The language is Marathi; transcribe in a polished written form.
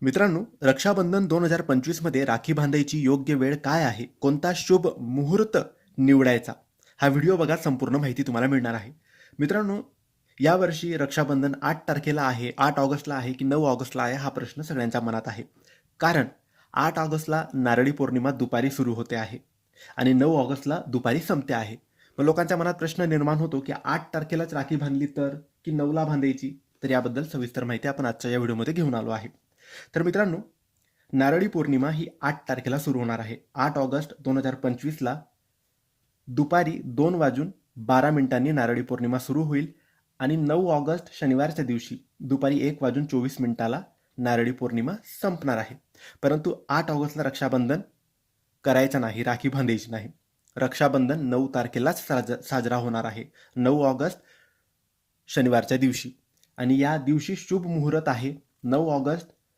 मित्रांनो, रक्षाबंधन 2025मध्ये राखी बांधायची योग्य वेळ काय आहे? कोणता शुभ मुहूर्त निवडायचा? हा व्हिडिओ बघा, संपूर्ण माहिती तुम्हाला मिळणार आहे. मित्रांनो, यावर्षी रक्षाबंधन 8 तारखेला आहे, 8 ऑगस्टला आहे की 9 ऑगस्टला आहे, हा प्रश्न सगळ्यांच्या मनात आहे. कारण 8 ऑगस्टला नारळी पौर्णिमा दुपारी सुरू होते आहे आणि 9 ऑगस्टला दुपारी संपते आहे. मग लोकांच्या मनात प्रश्न निर्माण होतो की 8 तारखेलाच राखी बांधली तर की 9ला बांधायची? तर याबद्दल सविस्तर माहिती आपण आजच्या या व्हिडिओमध्ये घेऊन आलो आहे. तर मित्रांनो, नारळी पौर्णिमा ही 8 तारखेला सुरू होणार आहे. 8 ऑगस्ट 2025ला दुपारी 2:12 नारळी पौर्णिमा सुरू होईल आणि 9 ऑगस्ट शनिवारच्या दिवशी दुपारी 1:24 नारळी पौर्णिमा संपणार आहे. परंतु 8 ऑगस्टला रक्षाबंधन करायचं नाही, राखी बांधायची नाही. रक्षाबंधन 9 तारखेलाच साजरा होणार आहे, 9 ऑगस्ट शनिवारच्या दिवशी. आणि या दिवशी शुभ मुहूर्त आहे 9 ऑगस्ट